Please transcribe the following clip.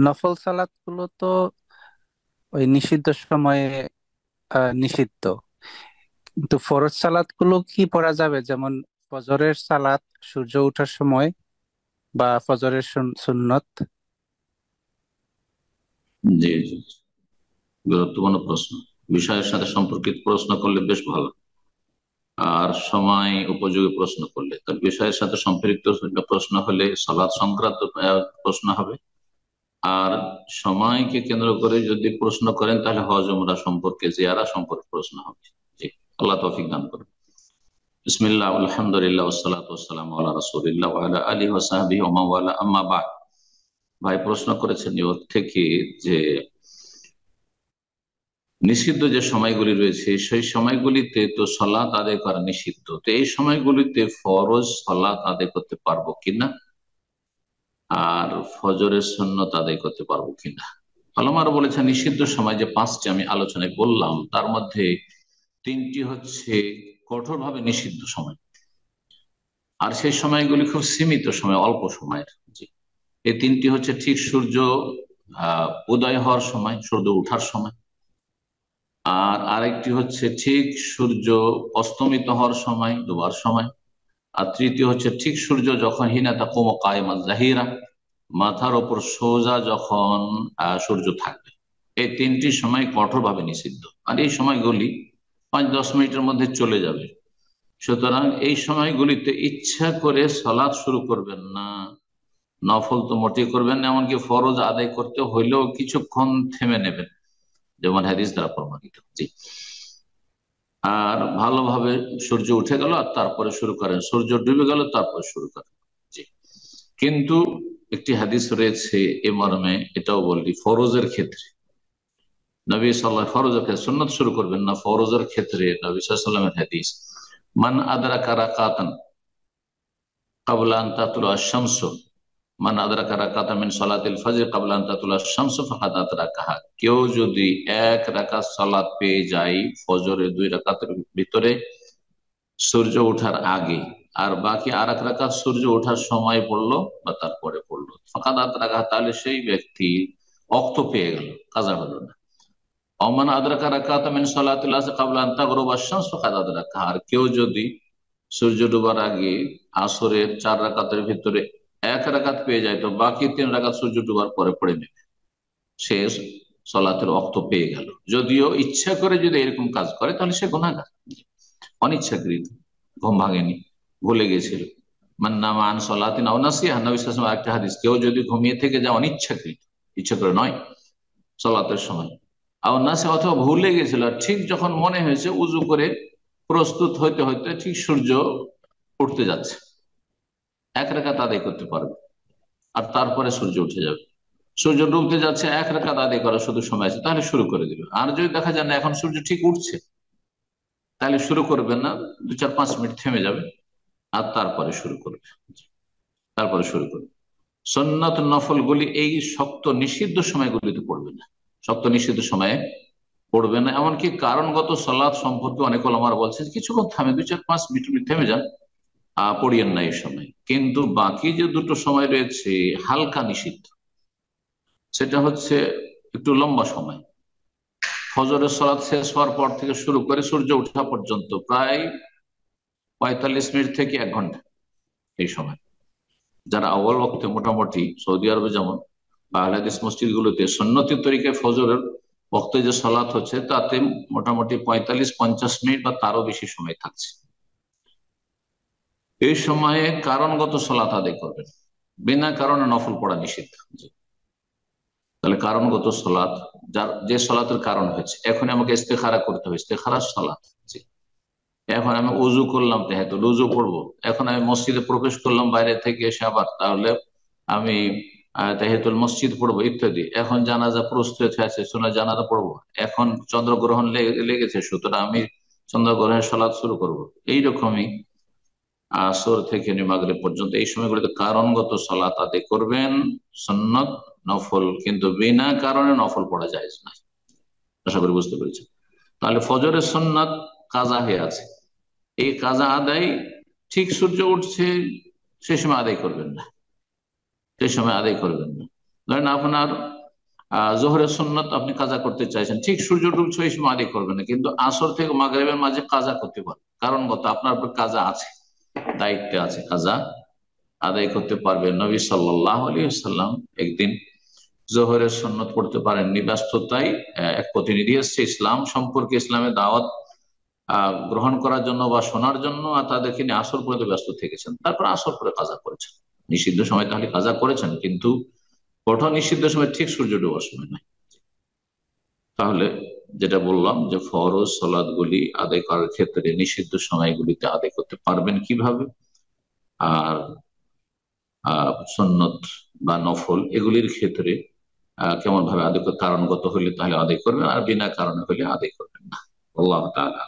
নফল সালাত গুলো তো ওই নিষিদ্ধ সময়ে নিষিদ্ধ, কিন্তু ফরজ সালাত গুলো কি পড়া যাবে? যেমন ফজরের সালাত সূর্য ওঠার সময়, বা ফজরের সুন্নত। জি জি, গুরুত্বপূর্ণ প্রশ্ন। বিষয়ের সাথে সম্পর্কিত প্রশ্ন করলে বেশ ভালো, আর সময় উপযোগী প্রশ্ন করলে। তার বিষয়ের সাথে সম্পৃক্ত প্রশ্ন হলে সালাত সংক্রান্ত প্রশ্ন হবে। আর সময়কে কেন্দ্র করে যদি প্রশ্ন করেন তাহলে হজ উমরা সম্পর্কে, জিয়ারা সম্পর্কে প্রশ্ন হবে। জি, আল্লাহ তৌফিক দান করুন। বিসমিল্লাহ, আলহামদুলিল্লাহ, ওয়াসসালাতু ওয়াসসালামু আলা রাসূলিল্লাহ ওয়া আলা আলিহি ওয়া সাহবিহি ওয়া মান ওয়ালা, আম্মা বা'দ। ভাই প্রশ্ন করেছেন নিউ ইয়র্ক থেকে যে নিষিদ্ধ যে সময়গুলি রয়েছে সেই সময়গুলিতে তো সালাত আদায় করা নিষিদ্ধ, তো এই সময়গুলিতে ফরজ সালাত আদায় করতে পারবো কিনা, আর ফজরের সুন্নত আদায় করতে পারবো কিনা। আলমারা বলেছেন নিষিদ্ধ সময় যে পাঁচটি আমি আলোচনায় বললাম তার মধ্যে তিনটি হচ্ছে কঠোরভাবে নিষিদ্ধ সময়, আর সেই সময়গুলি খুব সীমিত সময়, অল্প সময়ের। জি, এই তিনটি হচ্ছে ঠিক সূর্য উদয় হওয়ার সময়, সূর্য ওঠার সময়। আর আরেকটি হচ্ছে ঠিক সূর্য অস্তমিত হওয়ার সময়, ডোবার সময়। আর তৃতীয় হচ্ছে ঠিক সূর্য যখন হিনা তাকুম কায়মা জাহিরা, মাথার ওপর সোজা যখন সূর্য থাকবে। এই তিনটি সময় কঠোরভাবে নিষিদ্ধ, আর এই সময়গুলি 5-10 মিনিটের মধ্যে চলে যাবে। সুতরাং এই সময়গুলিতে ইচ্ছা করে সালাত শুরু করবেন না, নফল তো মোটেই করবেন না, এমনকি ফরজ আদায় করতে হইলেও কিছুক্ষণ থেমে নেবেন, যেমন হাদিস দ্বারা প্রমাণিত। জি, আর ভালোভাবে সূর্য উঠে গেল আর তারপরে শুরু করেন, সূর্য ডুবে গেল তারপরে শুরু করেন। জি, কিন্তু একটি হাদিস রয়েছে এ মর্মে, এটাও বললি ফরজের ক্ষেত্রে নবী সাল্লাহ, ফরজের ক্ষেত্রে সুন্নত শুরু করবেন না, ফরজের ক্ষেত্রে নবী সাল্লামের হাদিস, মান আদরাকা রাকাতান ক্বাবলা আন তাতলুআ আশ-শামসু, মান আদরাকা রাকাতান মিন সালাতিল ফজর ক্বাবলা আন তাতলুআ আশ-শামসু ফাকাদ আদরাকাহা। কেউ যদি এক রাকাত সালাত পেয়ে যায় ফজরের 2 রাকাতের ভিতরে সূর্য ওঠার আগে, আর বাকি আর এক রাকাত সূর্য ওঠার সময় পড়লো বা তারপরে পড়লো, ফাকাদ আদরাকাহা, তাহলে সেই ব্যক্তি অক্ত পেয়ে গেল, কাজা হলো না। অমান আদরাকা রাকাত মিন সালাতিল আসর ক্বাবলা আন তাগরুবা আশ-শামস ফাকাদ আদরাকাহা। আর কেউ যদি সূর্য ডোবার আগে আসরের 4 রাকাতের ভিতরে 1 রাকাত পেয়ে যায়, তো বাকি 3 রাকাত সূর্য ডোবার পরে পড়ে নেবে, শেষ সলাতের অক্ত পেয়ে গেল। যদিও ইচ্ছা করে যদি এরকম কাজ করে তাহলে সে গুনাহগার, অনিচ্ছাকৃত, ঘুম ভাঙেনি, ভুলে গেছিল। মান নামা আন সলাতিন আও নাসিহা, নবী সাল্লাল্লাহু আলাইহি ওয়াসাল্লাম একটা হাদিস, কেউ যদি ঘুমিয়ে থেকে যায় অনিচ্ছাকৃত, ইচ্ছা করে নয়, সলাতের সময়, আও নাসিহা, অথবা ভুলে গেছিল, আর ঠিক যখন মনে হয়েছে উজু করে প্রস্তুত হইতে হইতে ঠিক সূর্য উঠতে যাচ্ছে, 1 রাকাত আদায় করতে পারবে, আর তারপরে সূর্য উঠে যাবে। সূর্য ডুবতে যাচ্ছে, 1 রাকাত আদায় করার শুধু সময় আছে, তাহলে শুরু করে দিবে। আর যদি দেখা যায় না এখন সূর্য ঠিক উঠছে, তাহলে শুরু করবেন না, 2-4-5 মিনিট থেমে যাবে, আর তারপরে শুরু করবে, তারপরে শুরু করবে। সুন্নাত নফল গুলি এই শক্ত নিষিদ্ধ সময়গুলিতে পড়বে না, শক্ত নিষিদ্ধ সময়ে পড়বে না। এমনকি কারণগত সালাত সম্পর্কে অনেক ওলামারা বলছেন কিছুক্ষণ থামে, 2-4-5 মিনিট থেমে যান, পড়িয়েন না এই সময়। কিন্তু বাকি যে দুটো সময় রয়েছে হালকা নিষিদ্ধ, সেটা হচ্ছে একটু লম্বা সময়। ফজরের সালাত শেষ হওয়ার পর থেকে শুরু করে সূর্য ওঠা পর্যন্ত প্রায় 45 মিনিট থেকে 1 ঘন্টা, এই সময় যারা আউয়াল ওয়াক্তে, মোটামুটি সৌদি আরবে যেমন বা আহলে হাদিস মসজিদ গুলোতে সুন্নতি তরিকায় ফজরের ওয়াক্তে যে সালাত হচ্ছে তাতে মোটামুটি 45-50 মিনিট বা তারও বেশি সময় থাকছে। এই সময়ে কারণগত সালাত আদায় করবেন, বিনা কারণে নফল পড়া নিষিদ্ধ। তাহলে কারণগত সালাত, যার যে সালাতের কারণ হয়েছে, এখন আমাকে ইস্তেখারা করতে হবে, ইস্তেখারার সালাত। এখন আমি উজু করলাম, তাহাজ্জুদ উজু পড়বো, এখন আমি মসজিদে প্রবেশ করলাম বাইরে থেকে এসে আবার, তাহলে আমি তাহিয়াতুল মসজিদ পড়বো ইত্যাদি। এখন জানাজা প্রস্তুত হয়েছে, শোনা জানাজা পড়বো, এখন চন্দ্রগ্রহণ লেগেছে, সুতরাং আমি চন্দ্রগ্রহণের সালাত শুরু করবো। এইরকমই আসর থেকে মাগরিব পর্যন্ত এই সময়গুলোতে কারণগত সালাত আদায় করবেন, সুন্নত নফল, কিন্তু বিনা কারণে নফল পড়া যায় না। আশা করি বুঝতে পেরেছি। তাহলে ফজরের সুন্নাত কাজা হয়ে আছে, এই কাজা আদায় ঠিক সূর্য উঠছে সে সময় আদায় করবেন না, সেই সময় আদায় করবেন না। ধরেন আপনার জোহরের সুন্নত আপনি কাজা করতে চাইছেন, ঠিক সূর্য ডুবছে ওই সময় আদায় করবেন না, কিন্তু আসর থেকে মাগরিবের মাঝে কাজা করতে পারেন, কারণ গত আপনার উপর কাজা আছে, দায়িত্বে আছে, কাজা আদায় করতে পারবেন। নবী সাল্লাল্লাহু আলাইহি ওয়াসাল্লাম একদিন জোহরের সুন্নত পড়তে পারেননি, ব্যস্ততায়। এক প্রতিনিধি এসছে ইসলাম সম্পর্কে, ইসলামের দাওয়াত গ্রহণ করার জন্য বা শোনার জন্য, আর তাদেরকে নিয়ে আসর পর্যন্ত ব্যস্ত থেকেছেন, তারপর আসর করে কাজা করেছেন। নিষিদ্ধ সময় তাহলে কাজা করেছেন, কিন্তু কঠোর নিষিদ্ধ সময় ঠিক সূর্য ডোবার সময় নয়। তাহলে যেটা বললাম যে ফরজ সালাত গুলি আদায় করার ক্ষেত্রে নিষিদ্ধ সময়গুলিতে আদায় করতে পারবেন কিভাবে, আর সুন্নত বা নফল এগুলির ক্ষেত্রে কেমন ভাবে আদায় করতে, কারণগত হলে তাহলে আদায় করবেন, আর বিনা কারণে হলে আদায় করবেন না। আল্লাহ তাআলা